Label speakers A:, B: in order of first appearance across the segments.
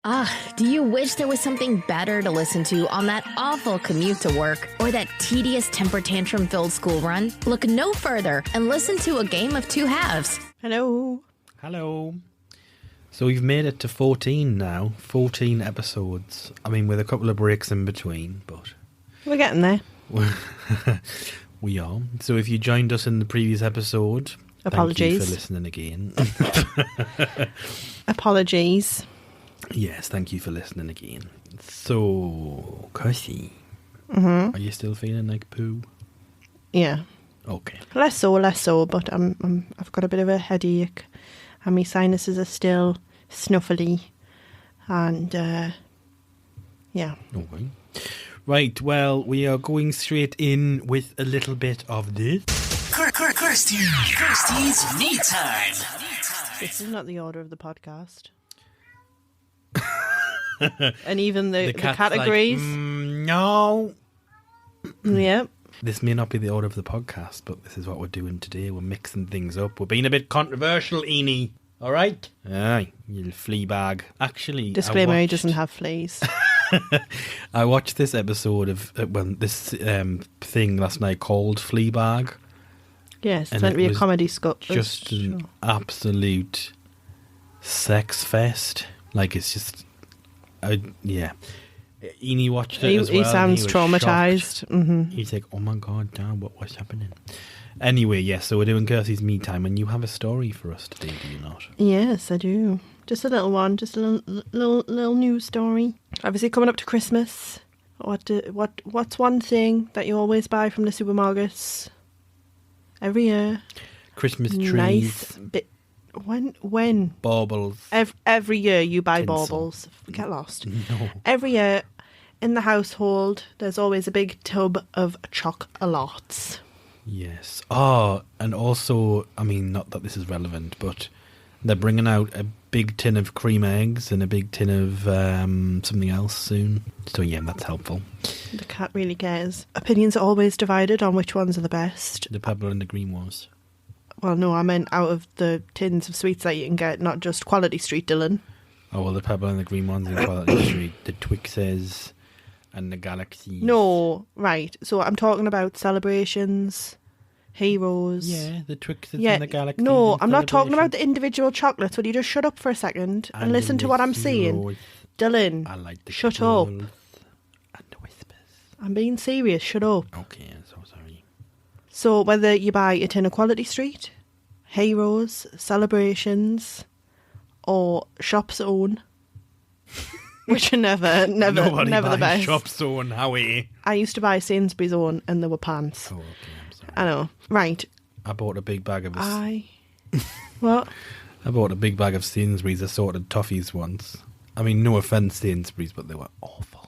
A: Do you wish there was something better to listen to on that awful commute to work or that tedious temper tantrum-filled school run? Look no further and listen to A Game of Two Halves.
B: Hello.
C: So we've made it to 14 now. 14 episodes. I mean, with a couple of breaks in between, but...
B: We're getting there.
C: We are. So if you joined us in the previous episode...
B: Apologies.
C: Thank you for listening again.
B: Apologies.
C: Yes, thank you for listening again. So, Kirsty, are you still feeling like poo?
B: Yeah.
C: Okay.
B: Less so, but I've got a bit of a headache and my sinuses are still snuffly and yeah.
C: Okay. Right, well, we are going straight in with a little bit of this.
D: Kirsty's Me Time.
B: This is not the order of the podcast. And even the categories.
C: Like, no.
B: Yep.
C: This may not be the order of the podcast, but this is what we're doing today. We're mixing things up. We're being a bit controversial, Eni. All right? Aye, you flea bag. Actually,
B: disclaimer, he doesn't have fleas.
C: I watched this episode of this thing last night called Fleabag.
B: Yes, it's meant to be a comedy sketch.
C: Just an absolute sex fest. Like, it's just... yeah. Eni watched it as well.
B: He sounds traumatised. Mm-hmm.
C: He's like, oh my God, Dad, what's happening? Anyway, yes, so we're doing Kirsty's Me Time, and you have a story for us today, do you not?
B: Yes, I do. Just a little one, just a little news story. Obviously, coming up to Christmas, what's one thing that you always buy from the supermarkets every year?
C: Christmas trees.
B: Nice bit. When?
C: Baubles.
B: Every year you buy
C: Tinsel.
B: baubles. Get lost.
C: No.
B: Every year in the household, there's always a big tub of chocolate.
C: Yes. Oh, and also, I mean, not that this is relevant, but they're bringing out a big tin of cream eggs and a big tin of something else soon. So yeah, that's helpful.
B: The cat really cares. Opinions are always divided on which ones are the best.
C: The purple and the green ones.
B: Well, no, I meant out of the tins of sweets that you can get, not just Quality Street, Dylan.
C: Oh, well, the purple and the green ones in Quality Street. The Twixes and the Galaxies.
B: No, right. So I'm talking about Celebrations, Heroes.
C: Yeah, the Twixes and the Galaxies.
B: No, I'm not talking about the individual chocolates. Will you just shut up for a second and listen to what I'm saying?
C: Heroes.
B: Dylan,
C: I like the
B: shut up.
C: and the whispers.
B: I'm being serious. Shut up.
C: Okay, I'm so sorry.
B: So whether you buy a tin of Quality Street, Heroes, Celebrations, or Shop's Own, which are never the best.
C: Shop's Own, Howie.
B: I used to buy Sainsbury's Own, and they were pants.
C: Oh, okay, I'm sorry.
B: I know. Right.
C: I bought a big bag of...
B: What?
C: I bought a big bag of Sainsbury's assorted toffees once. I mean, no offence, Sainsbury's, but they were awful.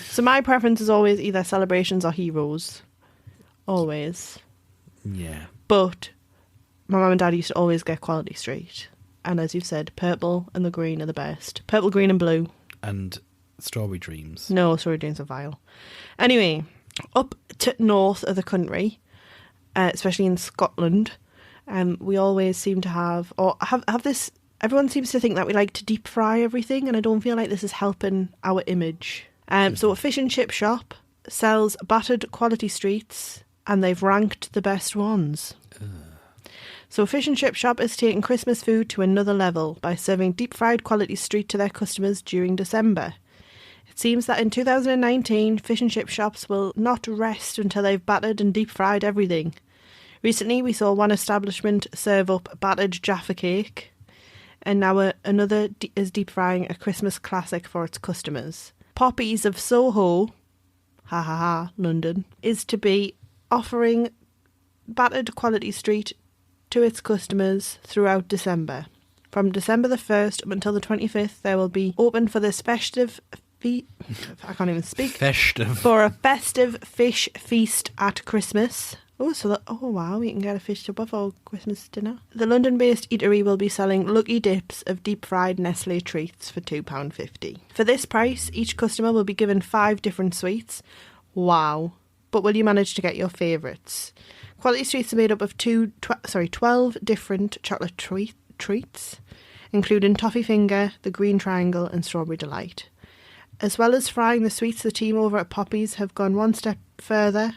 B: So my preference is always either Celebrations or Heroes. Always.
C: Yeah.
B: But my mum and dad used to always get Quality Street. And as you've said, purple and the green are the best. Purple, green and blue.
C: And Strawberry Dreams.
B: No, Strawberry Dreams are vile. Anyway, up to north of the country, especially in Scotland, we always seem to have this... Everyone seems to think that we like to deep fry everything, and I don't feel like this is helping our image. So a fish and chip shop sells battered Quality Streets, and they've ranked the best ones. So a fish and chip shop is taking Christmas food to another level by serving deep fried Quality Street to their customers during December. It seems that in 2019, fish and chip shops will not rest until they've battered and deep fried everything. Recently, we saw one establishment serve up battered Jaffa cake, and now another is deep frying a Christmas classic for its customers. Poppies of Soho, London, is to be offering battered Quality Street to its customers throughout December. From December the 1st up until the 25th, they will be open for this festive... I can't even speak.
C: Festive.
B: For a festive fish feast at Christmas. Oh wow, you can get a fish supper for Christmas dinner. The London-based eatery will be selling lucky dips of deep-fried Nestle treats for £2.50. For this price, each customer will be given 5 different sweets. Wow. But will you manage to get your favourites? Quality Streets are made up of 12 different chocolate treats. including Toffee Finger, the Green Triangle and Strawberry Delight. As well as frying the sweets, the team over at Poppy's have gone one step further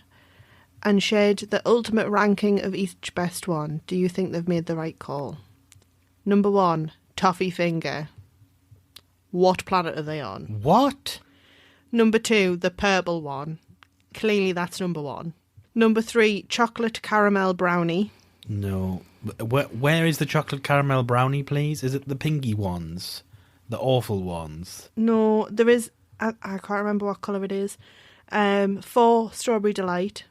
B: and shared the ultimate ranking of each best one. Do you think they've made the right call? Number 1, Toffee Finger. What planet are they on?
C: What?
B: Number 2, the purple one. Clearly that's number 1. Number 3, chocolate caramel brownie.
C: No. Where is the chocolate caramel brownie, please? Is it the pinky ones? The awful ones?
B: No, there is... I can't remember what colour it is. 4, strawberry delight.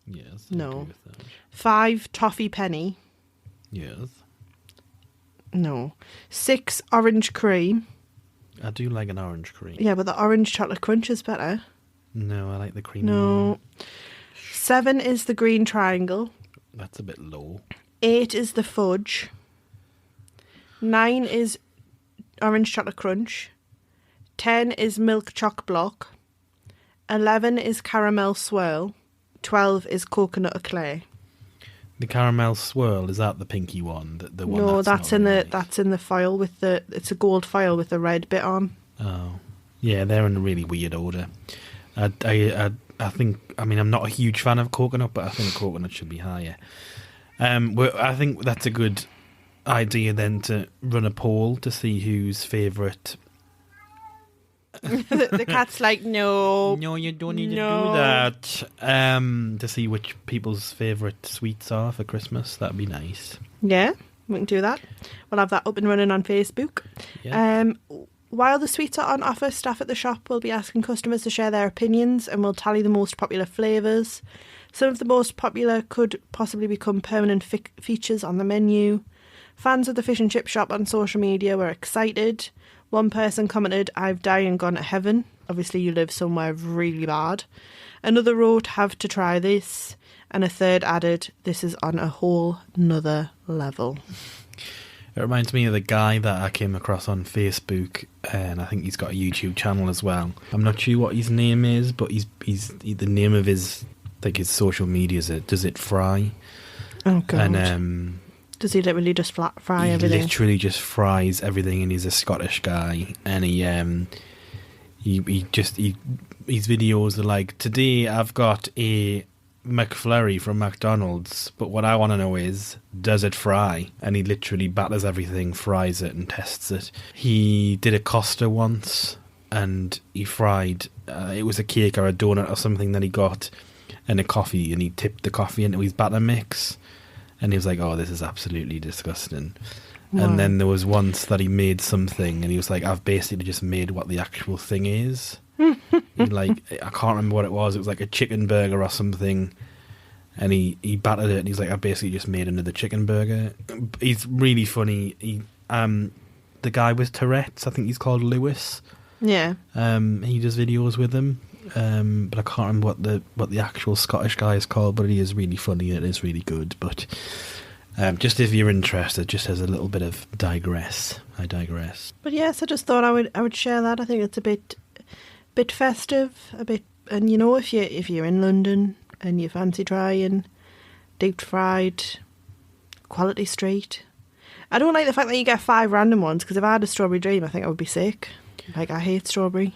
C: Yes.
B: No. 5, toffee penny.
C: Yes.
B: No. 6, orange cream.
C: I do like an orange cream.
B: Yeah, but the orange chocolate crunch is better.
C: No, I like the cream.
B: No. 7 is the green triangle.
C: That's a bit low.
B: 8 is the fudge. 9 is orange chocolate crunch. 10 is milk choc block. 11 is caramel swirl. 12 is coconut eclair.
C: The caramel swirl, is that the pinky one? The one
B: No,
C: that's
B: in the foil with the... It's a gold foil with the red bit on.
C: Oh. Yeah, they're in a really weird order. I think... I mean, I'm not a huge fan of coconut, but I think coconut should be higher. I think that's a good idea then to run a poll to see whose favourite...
B: The cat's like, no.
C: No, you don't need to do that. To see which people's favourite sweets are for Christmas. That'd be nice.
B: Yeah, we can do that. We'll have that up and running on Facebook.
C: Yeah.
B: While the sweets are on offer, staff at the shop will be asking customers to share their opinions and will tally the most popular flavours. Some of the most popular could possibly become permanent features on the menu. Fans of the fish and chip shop on social media were excited. One person commented, "I've died and gone to heaven." Obviously you live somewhere really bad. Another wrote, "Have to try this." And a third added, "This is on a whole nother level."
C: It reminds me of the guy that I came across on Facebook, and I think he's got a YouTube channel as well. I'm not sure what his name is, but he's the name of his social media is Does It Fry?
B: Oh God.
C: And
B: does he literally just fry everything?
C: He literally just fries everything, and he's a Scottish guy, and his videos are like, "Today I've got a McFlurry from McDonald's, but what I want to know is, does it fry?" And he literally batters everything, fries it and tests it. He did a Costa once, and he fried, it was a cake or a donut or something that he got, and a coffee, and he tipped the coffee into his batter mix, and he was like, "Oh, this is absolutely disgusting." Wow. And then there was once that he made something, and he was like, "I've basically just made what the actual thing is." I can't remember what it was. It was like a chicken burger or something, and he battered it, and he's like, "I basically just made another chicken burger." He's really funny. The guy with Tourette's, I think he's called Lewis.
B: Yeah.
C: He does videos with him, but I can't remember what the actual Scottish guy is called. But he is really funny. It is really good. But just if you're interested, just as a little bit of digress. I digress.
B: But yes, I just thought I would share that. I think it's a bit festive, a bit, and you know, if you're in London and you fancy trying deep fried quality street. I don't like the fact that you get 5 random ones, because if I had a strawberry dream, I think I would be sick. Like, I hate strawberry.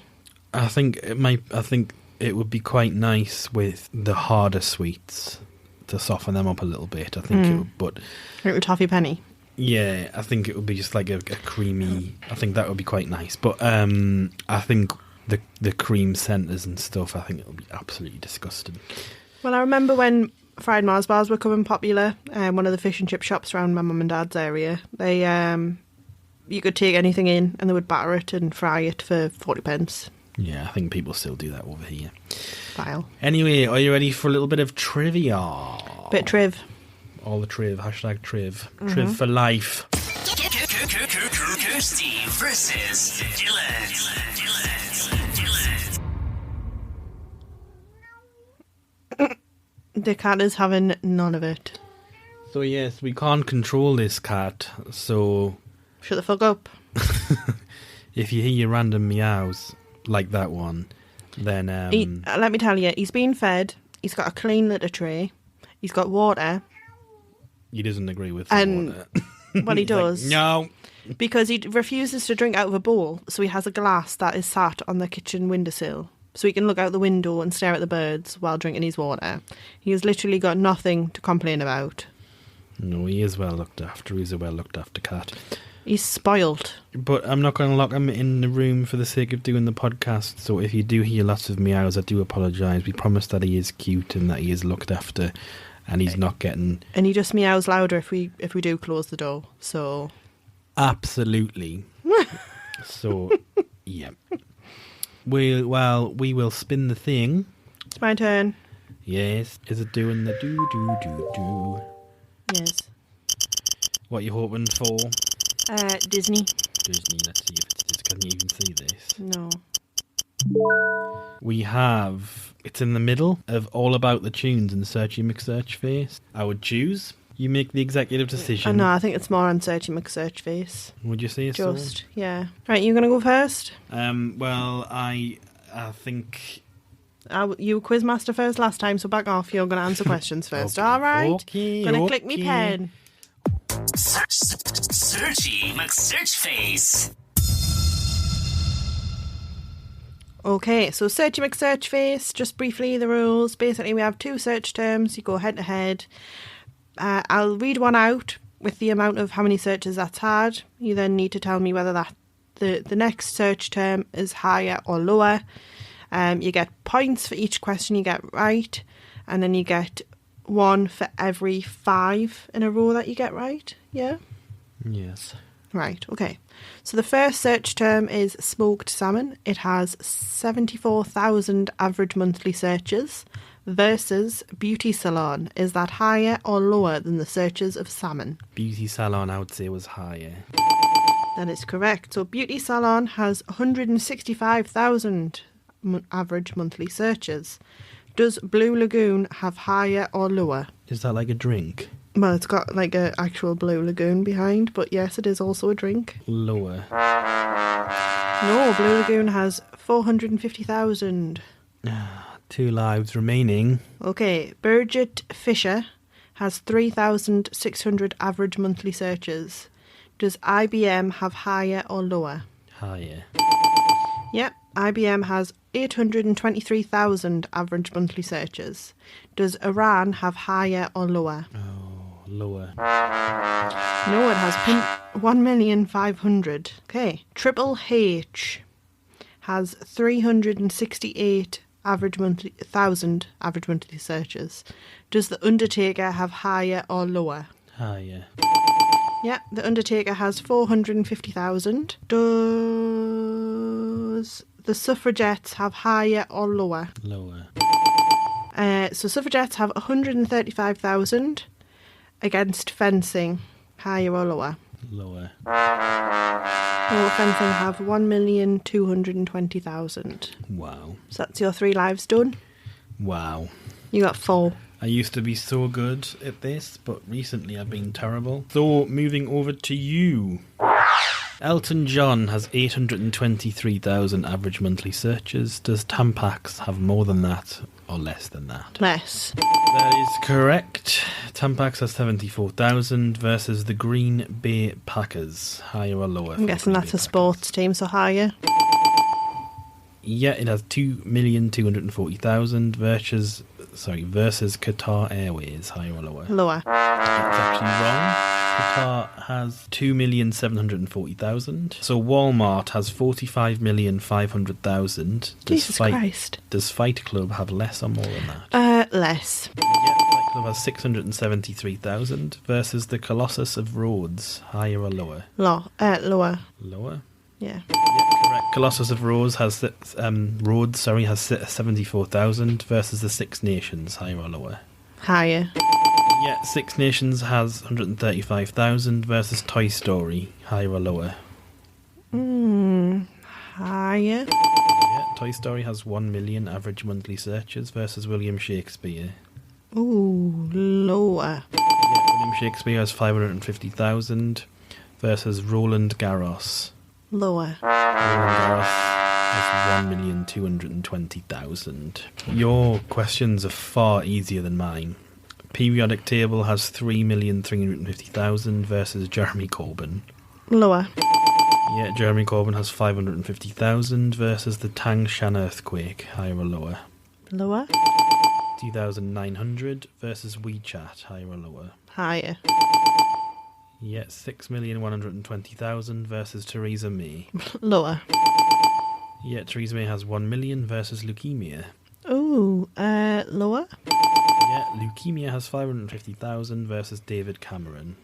C: I think it would be quite nice with the harder sweets to soften them up a little bit. I think it would, but
B: like with toffee penny.
C: Yeah, I think it would be just like a creamy. I think that would be quite nice. But I think the cream centres and stuff, I think it would be absolutely disgusting. Well,
B: I remember when fried Mars bars were becoming popular, one of the fish and chip shops around my mum and dad's area, they you could take anything in and they would batter it and fry it for 40p.
C: Yeah, I think people still do that over here.
B: Vile.
C: Anyway, are you ready for a little bit of trivia?
B: Bit triv.
C: All the triv. Hashtag triv. Triv for life.
D: Kirsty versus Dylan.
B: The cat is having none of it.
C: So yes, we can't control this cat, so...
B: Shut the fuck up.
C: If you hear random meows like that one, then...
B: let me tell you, he's been fed, he's got a clean litter tray, he's got water.
C: He doesn't agree with
B: and
C: water.
B: Well, he does.
C: Like, no.
B: Because he refuses to drink out of a bowl, so he has a glass that is sat on the kitchen windowsill. So he can look out the window and stare at the birds while drinking his water. He has literally got nothing to complain about.
C: No, he is well looked after. He's a well looked after cat.
B: He's spoilt.
C: But I'm not going to lock him in the room for the sake of doing the podcast. So if you do hear lots of meows, I do apologise. We promise that he is cute and that he is looked after, and he's not getting.
B: And he just meows louder if we do close the door. So
C: absolutely. So yeah. We will spin the thing.
B: It's my turn.
C: Yes. Is it doing the do?
B: Yes.
C: What are you hoping for?
B: Disney.
C: Disney. Let's see if it's Disney. Can you even see this?
B: No.
C: We have. It's in the middle of All About the Tunes and SearchyMcSearchface. I would choose. You make the executive decision.
B: No, I think it's more on SearchyMcSearchface.
C: Would you say so?
B: Just, yeah. Right, you going to go first?
C: Well, I think.
B: You were quizmaster first last time, so back off. You're going to answer questions first.
C: Okay,
B: All right.
C: Okay.
B: Going to click me pen.
D: SearchyMcSearchface.
B: Okay, so SearchyMcSearchface, just briefly the rules. Basically, we have 2 search terms. You go head to head. I'll read one out with the amount of how many searches that's had. You then need to tell me whether that the next search term is higher or lower. You get points for each question you get right, and then you get 1 for every 5 in a row that you get right. Yeah?
C: Yes.
B: Right, okay. So the first search term is smoked salmon. It has 74,000 average monthly searches versus beauty salon. Is that higher or lower than the searches of salmon?
C: Beauty salon, I would say, was higher.
B: That is correct. So beauty salon has 165,000 average monthly searches. Does Blue Lagoon have higher or lower?
C: Is that like a drink?
B: Well, it's got like an actual Blue Lagoon behind, but yes, it is also a drink.
C: Lower.
B: No, Blue Lagoon has 450,000.
C: 2 lives remaining.
B: Okay, Bridget Fisher has 3,600 average monthly searches. Does IBM have higher or lower?
C: Higher.
B: Yep, IBM has 823,000 average monthly searches. Does Iran have higher or lower?
C: Oh, lower.
B: No, it has 1,500,000. Okay, Triple H has 368 average monthly searches. Does The Undertaker have higher or lower?
C: Higher.
B: Yeah, The Undertaker has 450,000. Does the Suffragettes have higher or lower?
C: Lower.
B: So Suffragettes have 135,000 against fencing. Higher or lower?
C: Lower.
B: No, fencing have 1,220,000.
C: Wow.
B: So that's your 3 lives done.
C: Wow.
B: You got 4.
C: I used to be so good at this, but recently I've been terrible. So, moving over to you. Elton John has 823,000 average monthly searches. Does Tampax have more than that or less than that?
B: Less.
C: That is correct. Tampax has 74,000 versus the Green Bay Packers. Higher or lower?
B: I'm guessing that's a sports team, so higher.
C: Yeah, it has 2,240,000 versus Qatar Airways. Higher or lower?
B: Lower.
C: That's actually wrong. Qatar has 2,740,000. So Walmart has 45,500,000.
B: Jesus Christ.
C: Does Fight Club have less or more than that?
B: Less.
C: Yeah, Fight Club has 673,000 versus the Colossus of Rhodes. Higher or lower?
B: Lower.
C: Lower?
B: Yeah.
C: Yeah, correct. Colossus of Rhodes has 74,000 versus the Six Nations. Higher or lower?
B: Higher.
C: Yeah, Six Nations has 135,000 versus Toy Story. Higher or lower?
B: Higher.
C: Yeah, Toy Story has 1 million average monthly searches versus William Shakespeare.
B: Ooh, lower.
C: Yeah, William Shakespeare has 550,000 versus Roland Garros.
B: Lower.
C: Roland Garros has 1,220,000. Your questions are far easier than mine. Periodic Table has 3,350,000 versus Jeremy Corbyn.
B: Lower.
C: Yeah, Jeremy Corbyn has 550,000 versus the Tangshan earthquake. Higher or lower?
B: Lower.
C: 2,900 versus WeChat. Higher or lower?
B: Higher.
C: Yeah, 6,120,000 versus Teresa May.
B: Lower.
C: Yeah, Teresa May has 1 million versus leukemia.
B: Ooh, lower.
C: Yeah, leukemia has 550,000 versus David Cameron.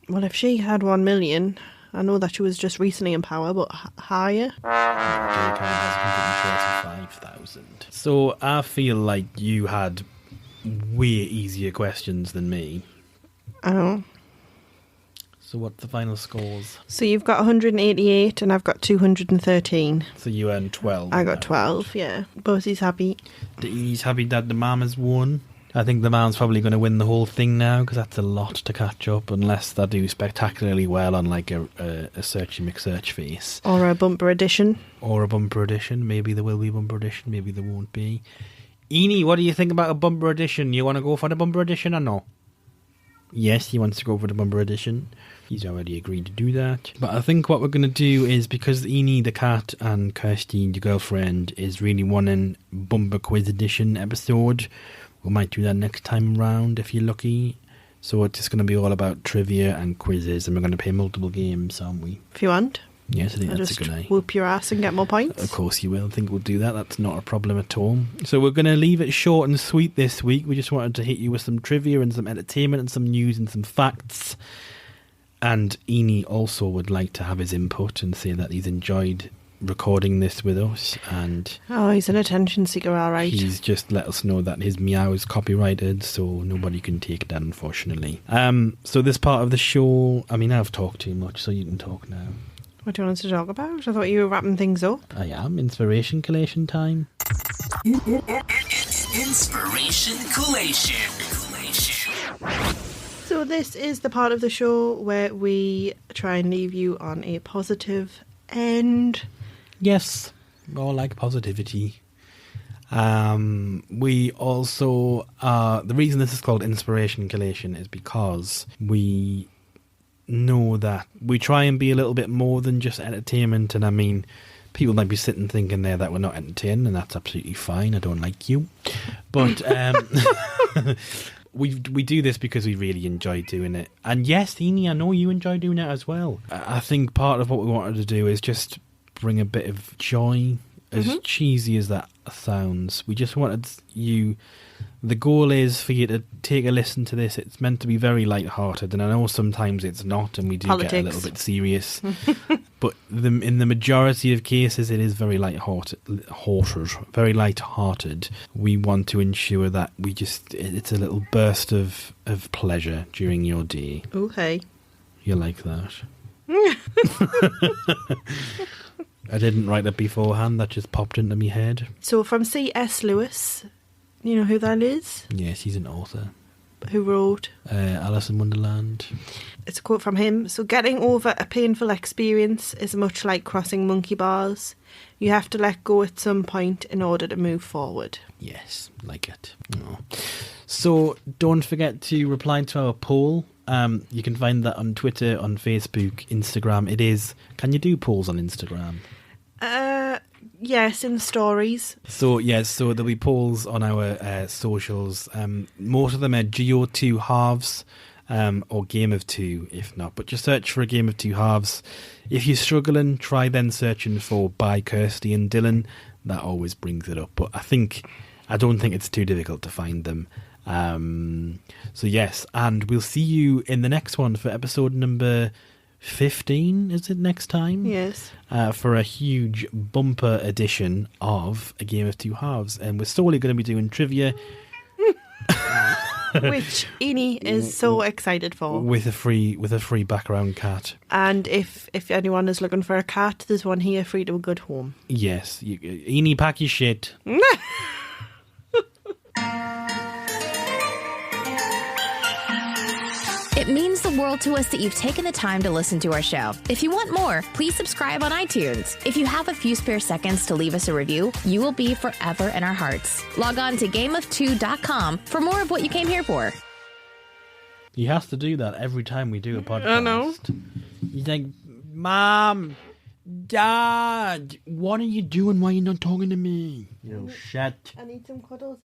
B: Well, if she had 1 million, I know that she was just recently in power, but higher.
C: David Cameron has 135,000. So I feel like you had way easier questions than me.
B: I know.
C: So what's the final scores?
B: So you've got 188 and I've got 213.
C: So you earned 12.
B: I got 12, yeah. Bossy's happy.
C: He's happy that the mum has won. I think the man's probably going to win the whole thing now because that's a lot to catch up unless they do spectacularly well on like a SearchyMcSearchface.
B: Or a bumper edition.
C: Or a bumper edition. Maybe there will be a bumper edition, maybe there won't be. Eni, what do you think about a bumper edition? You want to go for the bumper edition or no? Yes, he wants to go for the bumper edition. He's already agreed to do that. But I think what we're going to do is, because Eni, the cat, and Kirsty, your girlfriend, is really wanting bumper quiz edition episode, we might do that next time around if you're lucky. So it's just going to be all about trivia and quizzes, and we're going to play multiple games, aren't we?
B: If you want.
C: Yes, I think
B: I'll
C: that's
B: just
C: a good idea.
B: whoop your ass and get more points.
C: Of course you will. I think we'll do that. That's not a problem at all. So we're going to leave it short and sweet this week. We just wanted to hit you with some trivia and some entertainment and some news and some facts. And Eni also would like to have his input and say that he's enjoyed recording this with us. And
B: oh, he's an attention seeker, all right.
C: he's just let us know that his meow is copyrighted, so nobody can take that, unfortunately. So this part of the show, I mean, I've talked too much, so you can talk now.
B: What do you want us to talk about? I thought you were wrapping things up.
C: I am. Inspiration collation time.
D: Inspiration collation.
B: So this is the part of the show where we try and leave you on a positive end.
C: Yes, more like positivity. We also, the reason this is called Inspiration Collation is because we know that we try and be a little bit more than just entertainment. And I mean, people might be sitting thinking there that we're not entertaining, and that's absolutely fine. I don't like you. But we do this because we really enjoy doing it. And yes, Eni, I know you enjoy doing it as well. I think part of what we wanted to do is just bring a bit of joy, as cheesy as that sounds. We just wanted you... The goal is for you to take a listen to this. It's meant to be very light-hearted, and I know sometimes it's not, and we do get a little bit serious. But in the majority of cases, it is very light-hearted. Very light-hearted. We want to ensure that it's a little burst of pleasure during your day.
B: Oh, hey.
C: You like that? I didn't write that beforehand. That just popped into my head.
B: So from C.S. Lewis, you know who that is?
C: Yes, he's an author.
B: Who wrote?
C: Alice in Wonderland.
B: It's a quote from him. So getting over a painful experience is much like crossing monkey bars. You have to let go at some point in order to move forward.
C: Yes, like it. Oh. So don't forget to reply to our poll. You can find that on Twitter, on Facebook, Instagram. It is... Can you do polls on Instagram?
B: Yes, in the stories.
C: So, yes, so there'll be polls on our socials. Most of them are GO2 halves or Game of Two, if not. But just search for a Game of Two halves. If you're struggling, try then searching for By Kirsty and Dylan. That always brings it up. But I don't think it's too difficult to find them. So, yes, and we'll see you in the next one for episode number 15, is it next time?
B: Yes.
C: For a huge bumper edition of A Game of Two Halves. And we're solely going to be doing trivia.
B: Which Eni is so excited for.
C: With a free background cat.
B: And if anyone is looking for a cat, there's one here free to a good home.
C: Yes. Eni, pack your shit.
A: It means the world to us that you've taken the time to listen to our show. If you want more, please subscribe on iTunes. If you have a few spare seconds to leave us a review, you will be forever in our hearts. Log on to gameof2.com for more of what you came here for.
C: He has to do that every time we do a podcast.
B: I know.
C: He's like, Mom, Dad, what are you doing? Why are you not talking to me? You know, shit.
B: I need some cuddles.